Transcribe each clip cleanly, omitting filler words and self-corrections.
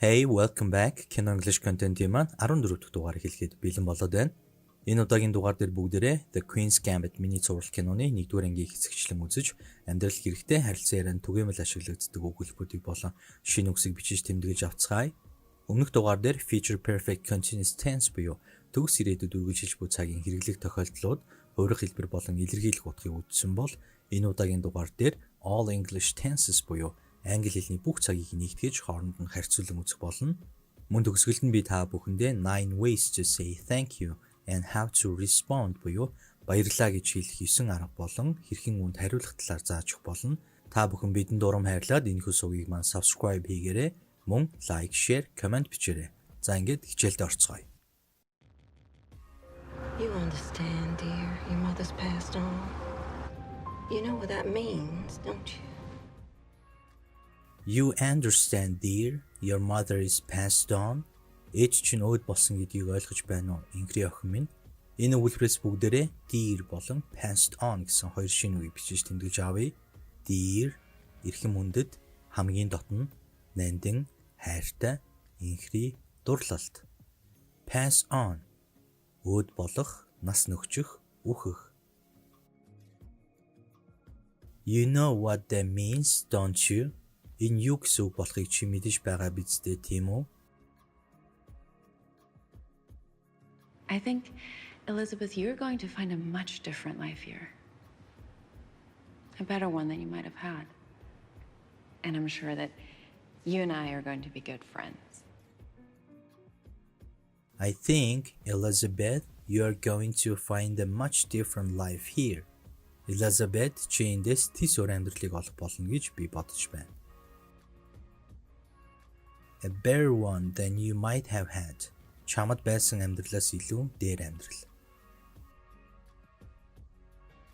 Hey, welcome back. Kino English content-ийн маань 14 дахь дугаарыг хэлэхэд бэлэн болоод байна. Энэ удаагийн дугаар дээр бүгдээрээ The Queen's Gambit миний цуврал киноны 1-р ангийн хэсэгчлэн үзэж, амьдрал хэрэгтэй харилцан ярианд түгээмэл ашиглагддаг өгүүлбэрүүдийг болон шинэ үгсийг бичиж тэмдэглэж авцгаая. Өмнөх дугаар дээр Future Perfect Continuous Tense буюу төгс ирээдүйд үргэлжилж буй цагийн хэрэглэх тохиолдлууд хувирах хэлбэр болон илэрхийлэх утгыг үзсэн бол энэ удаагийн дугаар дээр All English Tenses буюу англи хэлний бүх цагийг нэгтгэж хооронд нь харьцуулан үзэх болно. Мөн төгсгөлд нь би та бүхэндээ 9 ways to say thank you and how to respond буюу баярлалаа гэж хэлэх 9 арга болон хэрхэн үүнд хариулах талаар зааж өгөх болно. Та бүхэн бидэнд урам хайрлаад энэхүү сувгийг маань subscribe хийгээрэй. Мөн like, share, comment бичээрэй. За ингээд хичээлдээ орцгоё. You understand, dear. Your mother's passed on. You know what that means, don't you? You understand, dear. Your mother is passed on. Ээж чинь өөд болсон гэдгийг ойлгож байна уу? Инхри охин минь. Энэ өгүүлбэрээс бүгдээрээ dear болон passed on гэсэн хоёр шинэ үгийг бичиж тэмдэглэж авъя. Dear эрхэм хүндэд, хамгийн дотно, нандин, хайртай, инхри, дурлалт. Pass on өөд болох, нас нөгчих, үхэх. You know what that means, don't you? Энэ юу гэсэн үг болохыг чи мэдэж байгаа биз дээ, тийм үү? I think, Elizabeth, you're going to find a much different life here. A better one than you might have had. And I'm sure that you and I are going to be good friends. I think, Elizabeth, you are going to find a much different life here. Elizabeth, чи эндээс тис өөр амьдралыг олох болно гэж би бодож байна. A better one than you might have had. Чамд байсан амьдралаас илүү дээр амьдрал.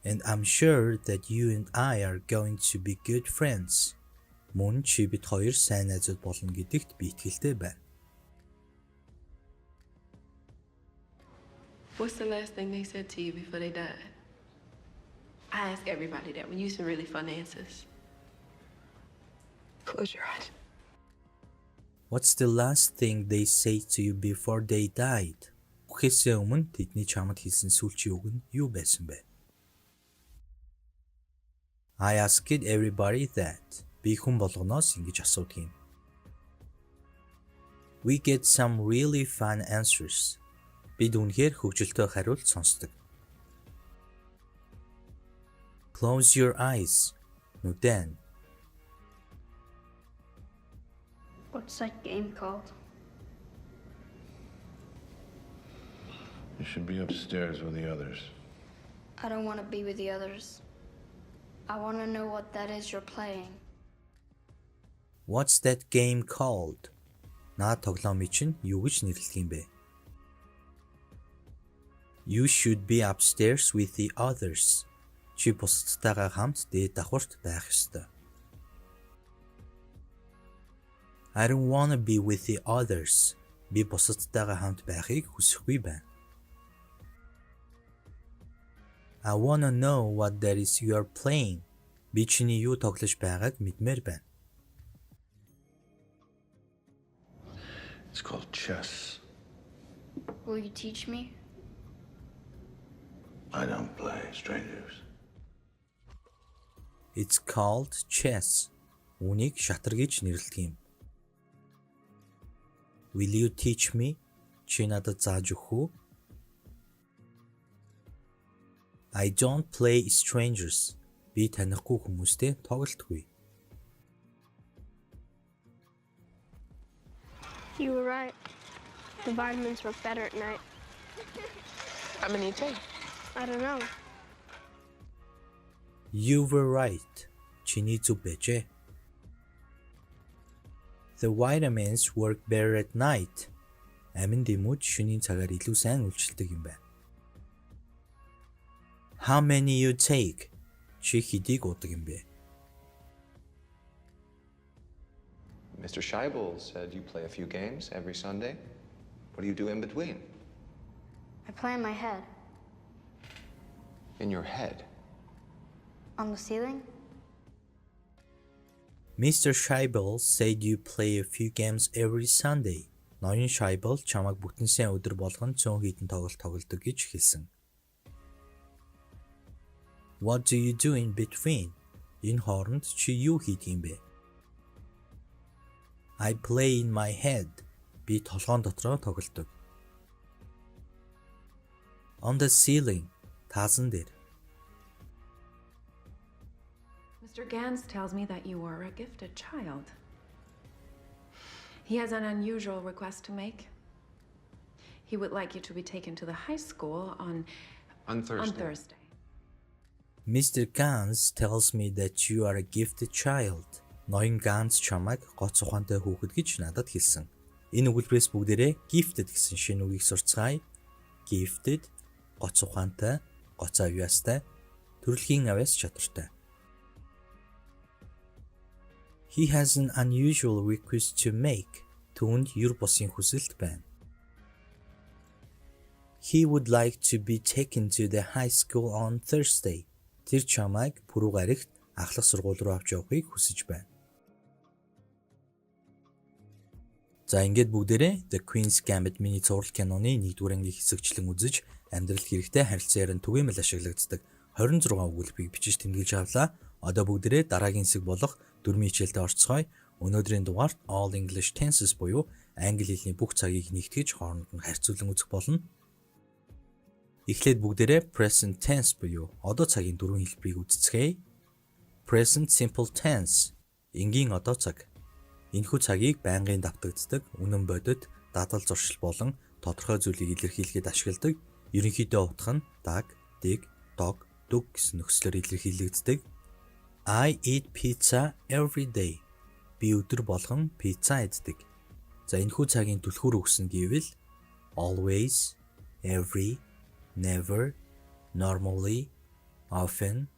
And I'm sure that you and I are going to be good friends. Мөн чи бид хоёр сайн найзууд болно гэдэгт би итгэлтэй байна. What's the last thing they said to you before they died? I ask everybody that. We use some really fun answers. Close your eyes. What's the last thing they say to you before they died? Үхээсээ өмнө тэдний чамд хэлсэн сүүлчийн үг нь юу байсан бэ? I asked everybody that. Би хүн болгоноос ингэж асуудаг юм. We get some really fun answers. Бид үнэхээр хөгжилтэй хариулт сонсдог. Close your eyes. Нүдэн. What's that game called? You should be upstairs with the others. I don't want to be with the others. I want to know what that is you're playing. What's that game called? Наад тоглоомыг чинь юу гэж нэрлэх юм бэ? You should be upstairs with the others. Чи бусдтайгаа хамт дээд давхарт байх ёстой. I don't want to be with the others. Би бусдтайгаа хамт байхыг хүсэхгүй байна. I want to know what that is you are playing. Би чиний юу тоглож байгааг мэдмээр байна. It's called chess. Will you teach me? I don't play strangers. It's called chess. Үүнийг шатар гэж нэрлэдэг юм. Will you teach me? Чи надад зааж өгөх үү? I don't play strangers. Би танихгүй хүмүүстэй тоглолтгүй. You were right. The vitamins work better at night. I'm gonna need tea. I don't know. You were right. Чиний зүг байжээ. The vitamins work better at night. Амин дэмүүд шөнийн цагаар илүү сайн үйлчилдэг юм байна. How many you take? Чи хэдийг уудаг юм бэ? Mr. Scheibel said you play a few games every Sunday. What do you do in between? I play in my head. In your head? On the ceiling? Mr. Scheibel said you play a few games every Sunday. Ноён Scheibel чамайг бүтэн сайн өдөр болгон 100 хэдэн тоглолт тоглодог гэж хэлсэн. What do you do in between? Энэ хооронд чи юу хийдэг юм бэ? I play in my head. Би толгоон дотроо тоглодог. On the ceiling. Таасан дээр. Mr. Gans tells me that you are a gifted child. He has an unusual request to make. He would like you to be taken to the high school on Thursday. Mr. Gans tells me that you are a gifted child. Ноён Gans чамайг гоц ухаантай хүүхэд гэж надад хэлсэн. Энэ өгүүлбэрээс бүгдээрээ gifted гэсэн шинэ үгийг сурцгаая. Gifted, гоц ухаантай, гоц авьяастай, төрөлхийн авьяас чадвартай. He has an unusual request to make. Түүнд юр бусын хүсэлт байна. He would like to be taken to the high school on Thursday. Тэр чамайг пүрэв гарагт ахлах сургууль руу авч явахыг хүсэж байна. За ингээд бүгдээрээ The Queen's Gambit миний зураг киноны 1-р ангийн хэсэгчлэн үзэж амьдрал хэрэгтэй харилцан ярин түгээмэл ашиглагддаг 26 өгүүлбэрийг бичиж тэмдэглэж авлаа. Одоо бүгдээрээ дараагийн хэсэг болох 4-ийн хичээлдээ орцгоё. Өнөөдрийн дугаарт All English Tenses буюу англи хэлний бүх цагийг нэгтгэж хооронд нь харьцуулан үзэх болно. Эхлээд бүгдээрээ Present Tense буюу одоо цагийн 4 хэлбэрийг үздэцгээе. Present Simple Tense энгийн одоо цаг. Энэхүү цагийг байнгын давтагддаг, үнэн бодит, дадал зуршил болон тодорхой зүйлийг илэрхийлэхэд ашигладаг. Ерөнхийдөө утга нь даг, dig, dog, dug гэсэн нөхцлөөр илэрхийлэгддэг. I eat pizza every day. Би өдөр болгон пицца иддэг. За энэхүү цагийн түлхүүр өгсөн гэвэл always, every, never, normally, often,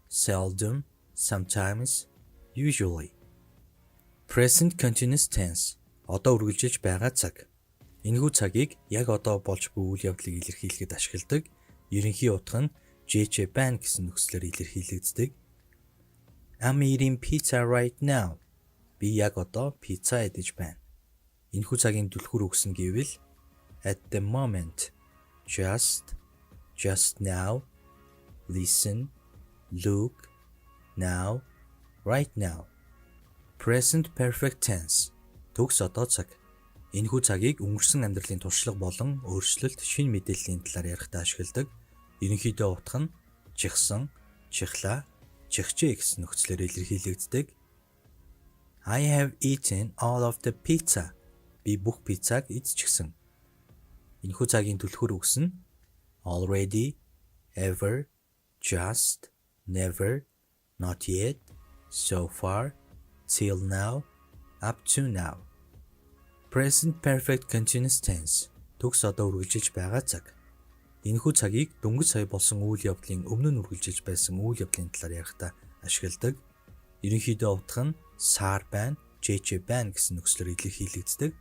seldom, sometimes, usually. Present continuous tense одоо үргэлжилж байгаа цаг. Энэхүү цагийг яг одоо болж буй үйл явдлыг илэрхийлэхэд ашигладаг. Ерөнхий утга нь JJ байна гэсэн нөхцлөөр илэрхийлэгддэг. I'm eating pizza right now. Би яг одоо пицца идэж байна. Энэхүү цагийн түлхүүр өгсөн гэвэл at the moment, just now, listen, look, now, right now. Present perfect tense төгс одоо цаг. Энэхүү цагийг өнгөрсөн амьдралын туршлага болон өөрчлөлт шинэ мэдээллийн талаар ярихдаа ашигладаг. Ерөнхийдөө утга нь чихсан, чихлаа, чихжээ гэсэн нөхцлөөр илэрхийлэгддэг. I have eaten all of the pizza. Би бүх пиццаг идчихсэн. Энэхүү цагийн түлхүүр өгсөн already, ever, just, never, not yet, so far, till now, up to now. Present perfect continuous tense төгс одоо үргэлжилж байгаа цаг. Энэхүү цагийг дөнгөж сая болсон үйл явдлын өмнө нь үргэлжилж байсан үйл явдлын талаар ярихдаа ашигладаг. Ерөнхийдөө утга нь сар байна, JJ байна гэсэн нөхцлөөр илэрхийлэгддэг.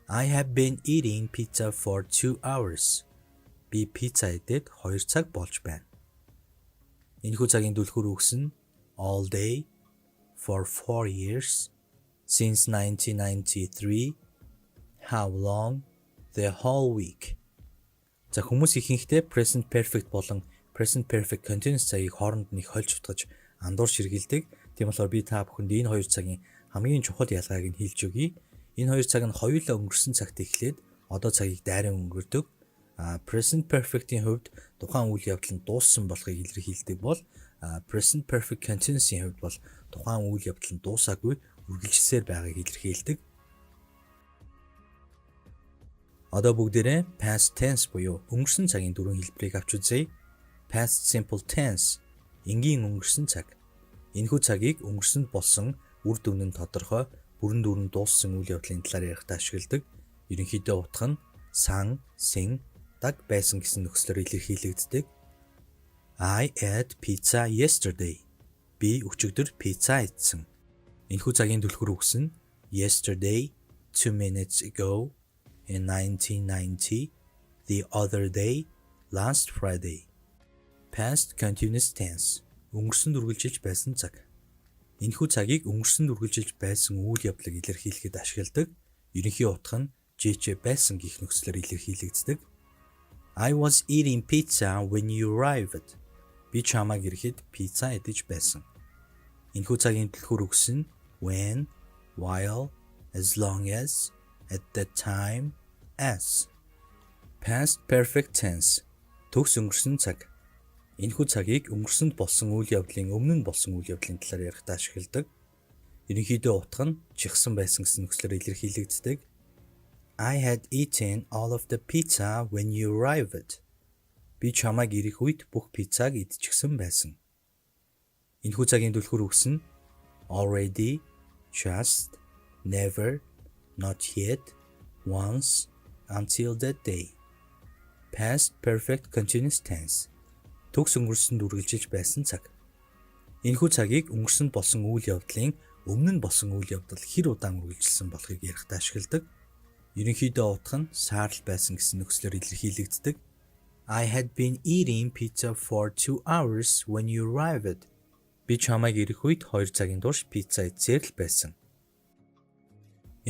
I have been eating pizza for 2 hours. Би пицца идээд 2 цаг болж байна. Энэхүү цагийн түлхүүр өгсөн all day, for 4 years, since 1993, how long, the whole week. За хүмүүс ихэнхдээ present perfect болон present perfect continuous цагийг хооронд нь хольж утгаж андуур ширгэлдэг. Тийм болохоор би та бүхэнд энэ хоёр цагийн хамгийн чухал ялгааг нь хэлж өгье. Энэ хоёр цаг нь хоёулаа өнгөрсөн цагт эхлээд одоо цагийг дайран өнгөрдөг. Present perfect-ийн хувьд тухайн үйл явдал нь дууссан болохыг илэрхийлдэг бол present perfect continuous-ийн хувьд бол тухайн үйл явдал нь дуусаагүй үргэлжилсээр байгааг илэрхийлдэг. Одоо бүгдээрээ past tense буюу өнгөрсөн цагийн 4 хэлбэрийг авч үзье. Past simple tense энгийн өнгөрсөн цаг. Энэхүү цагийг өнгөрсөнд болсон үр дүн нь тодорхой, бүрэн дүүрэн дууссан үйл явдлын талаар ярихдаа ашигладаг. Ерөнхийдөө утга нь сан, син, даг байсан гэсэн нөхцлөөр илэрхийлэгддэг. I ate pizza yesterday. Би өчигдөр пицца идсэн. Энэхүү цагийн түлхүүр өгсөн yesterday, 2 minutes ago, in 1990, the other day, last Friday. Past continuous tense өнгөрсөнд үргэлжилж байсан цаг. Энэхүү цагийг өнгөрсөнд үргэлжилж байсан үйл явдлыг илэрхийлэхэд ашигладаг. Ерөнхий утга нь JJ байсан гэх нөхцлөөр илэрхийлэгддэг. I was eating pizza when you arrived. Би чамайг ирэхэд пицца идэж байсан. Энэхүү цагийн түлхүүр үгс нь when, while, as long as, at that time, as. Past perfect tense. Төгс өнгөрсөн цаг. Энэхүү цагийг өнгөрсөнд болсон үйл явдлын өмнө нь болсон үйл явдлын талаар ярихдаа ашигладаг. Ерөнхийдөө утга нь чихсан байсан гэсэн нөхцлөөр илэрхийлэгддэг. I had eaten all of the pizza when you arrived. Би чамайг ирэх үед бүх пиццаг идчихсэн байсан. Энэхүү цагийн түлхүүр үгс нь already, just, never, not yet, once, until that day. Past perfect continuous tense. Төгс өнгөрсөнд үргэлжилж байсан цаг. Энэхүү цагийг өнгөрсөнд болсон үйл явдлын өмнө нь болсон үйл явдал хэр удаан үргэлжилсэн болохыг ярихдаа ашигладаг. Ерөнхийдөө утга нь саарл байсан гэсэн нөхцлөөр илэрхийлэгддэг. I had been eating pizza for 2 hours when you arrived. Би чамайг ирэх үед 2 цагийн турш пицца идсээр л байсан.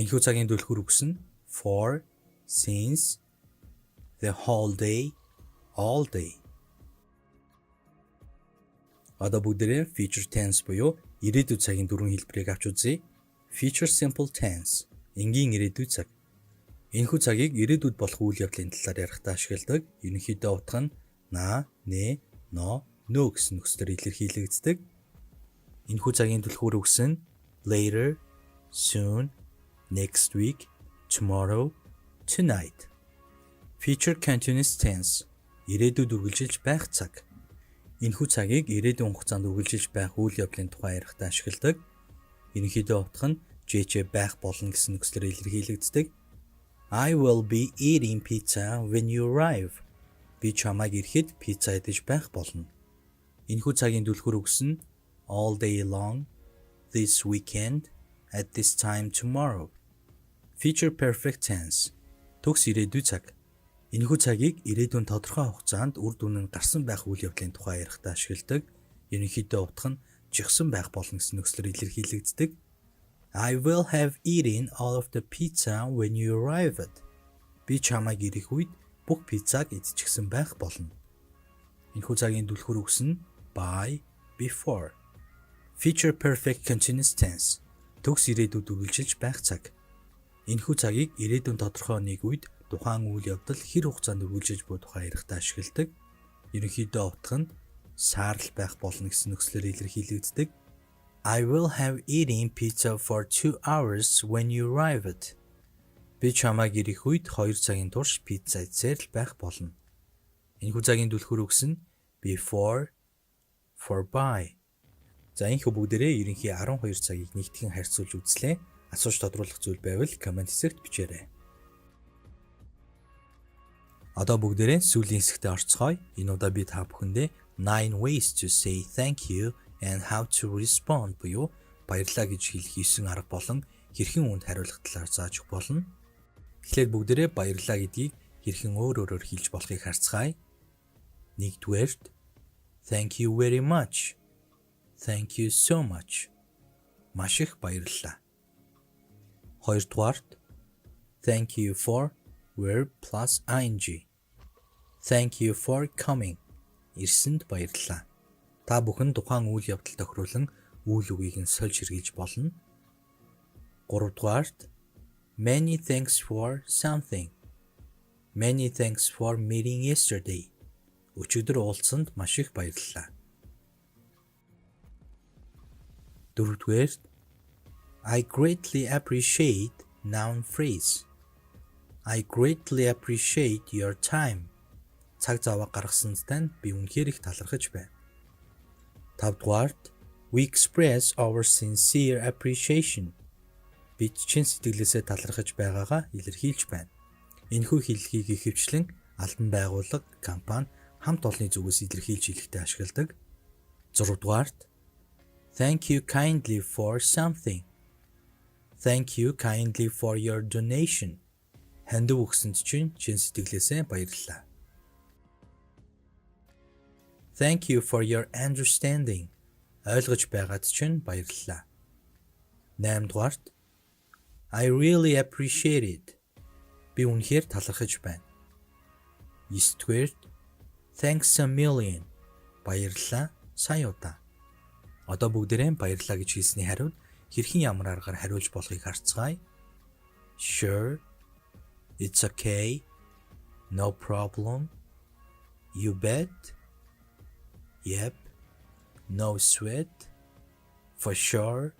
Энэхүү цагийн түлхүүр үгс нь for, since, the whole day, all day. Одоо бүгдээрээ future tense буюу ирээдүйд цагийн дөрвөн хэлбэрийг авч үзье. Future simple tense. Энгийн ирээдүйд цаг. Энэхүү цагийг ирээдүйд болох үйл явдлын талаар ярихдаа ашигладаг. Ерөнхийдөө утга нь на, нэ, но, нөө гэсэн нөхцлөөр илэрхийлэгддэг. Энэхүү цагийн түлхүүр үгс нь later, soon, next week, tomorrow, tonight. Future continuous tense. Ирээдүйд үргэлжилж байх цаг. Энэхүү цагийг ирээдүйн хугацаанд үргэлжилж байх үйл явдлын тухай ярихдаа ашигладаг. Ерөнхийдөө утга нь JJ байх болно гэсэн нөхцлөөр илэрхийлэгддэг. I will be eating pizza when you arrive. Би чамайг ирэхэд пицца идэж байх болно. Энэхүү цагийн түлхүүр үгс нь all day long, this weekend, at this time tomorrow. Future perfect tense. Төгс ирээдүйн цаг. Энэхүү цагийг ирээдүйн тодорхой хугацаанд үр дүн нь гарсан байх үйл явдлын тухай ярихдаа ашигладаг. Ерөнхийдөө утга нь жигсэн байх болно гэсэн нөхцлөөр илэрхийлэгддэг. I will have eaten all of the pizza when you arrived. Би чамайг ирэх үед бүх пиццаг идчихсэн байх болно. Энэхүү цагийн түлхүүр үгс нь by, before. Future perfect continuous tense. Төгс ирээдүйд үргэлжилж байх цаг. Энэхүү цагийг ирээдүйн тодорхой нэг үед тухайн үйл явдал хэр хугацаанд үргэлжиж буй тухай ярихдаа ашигладаг. Ерөнхийдөө утга нь саарл байх болно гэсэн нөхцлөөр илэрхийлэгддэг. I will have eaten pizza for 2 hours when you arrived. Би чамайг ирэх үед 2 цагийн турш пицца идсээр л байх болно. Энэхүү цагийн түлхүүр үгс нь before, for by. За энэ бүгдээрээ ерөнхий 12 цагийг нэгтгэн харьцуулж үзлээ. Асууж тодруулах зүйл байвал комент хэсэгт бичээрэй. Одоо бүгдээрээ сүүлийн хэсэгтээ орцгоё. Энэ удаа би та бүхэндээ 9 ways to say thank you and how to respond буюу баярлалаа гэж хэлэх 9 арга болон хэрхэн үүнд хариулах талаар зааж өгөх болно. Тэгэхээр бүгдээрээ баярлалаа гэдгийг хэрхэн өөрөөр хэлж болохыг харцгаая. Нэгдүгээрт thank you very much. Thank you so much. Маш их баярлалаа. Хоёрдугаарт thank you for verb plus ing. Thank you for coming. Ирсэнд баярлалаа. Та бүхэн тухайн үйл явдал тохируулан үйл үгийг нь сольж хэрэгжилж болно. Гуравдугаарт many thanks for something. Many thanks for meeting yesterday. Өчигдөр уулзсанд маш их баярлалаа. Дөрөвдүгээрт I greatly appreciate noun phrase. I greatly appreciate your time. Цаг зав гаргасанд тань би үнэхээр их талархаж байна. Тавдугаарт we express our sincere appreciation. Бид чин сэтгэлээсээ талархаж байгаагаа илэрхийлж байна. Энэхүү хэллэгийг ихэвчлэн албан байгууллага, компани хамт олонны зүгээс илэрхийлж хэлэхдээ ашигладаг. 6-дугаарт thank you kindly for something. Thank you kindly for your donation. Хандив өгсөнд чинь чин сэтгэлээсээ баярлалаа. Thank you for your understanding. Ойлгож байгаад чинь баярлалаа. 8 дугаарт I really appreciate it. Би үнэхээр талархаж байна. 9 дугаарт Thanks a million. Баярлалаа сая удаа. Одоо бүгдээрээ баярлалаа гэж хэлсний хариуд хэрхэн ямар аргаар хариулж болохыг харцгаая. Sure. It's okay. No problem. You bet. Yep. No sweat. For sure.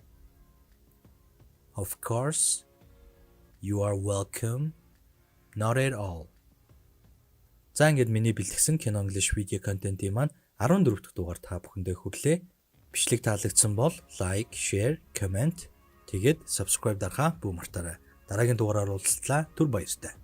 Of course. You are welcome. Not at all. За ингээд миний бэлтгэсэн кино English видео контентын маань 14 дахь дугаар та бүхэндээ хүрлээ. Бичлэг таалагдсан бол лайк, share, comment тэгээд subscribe дарахаа бүү мартаарай. Дараагийн дугаараар уулзлаа. Түр баяртай.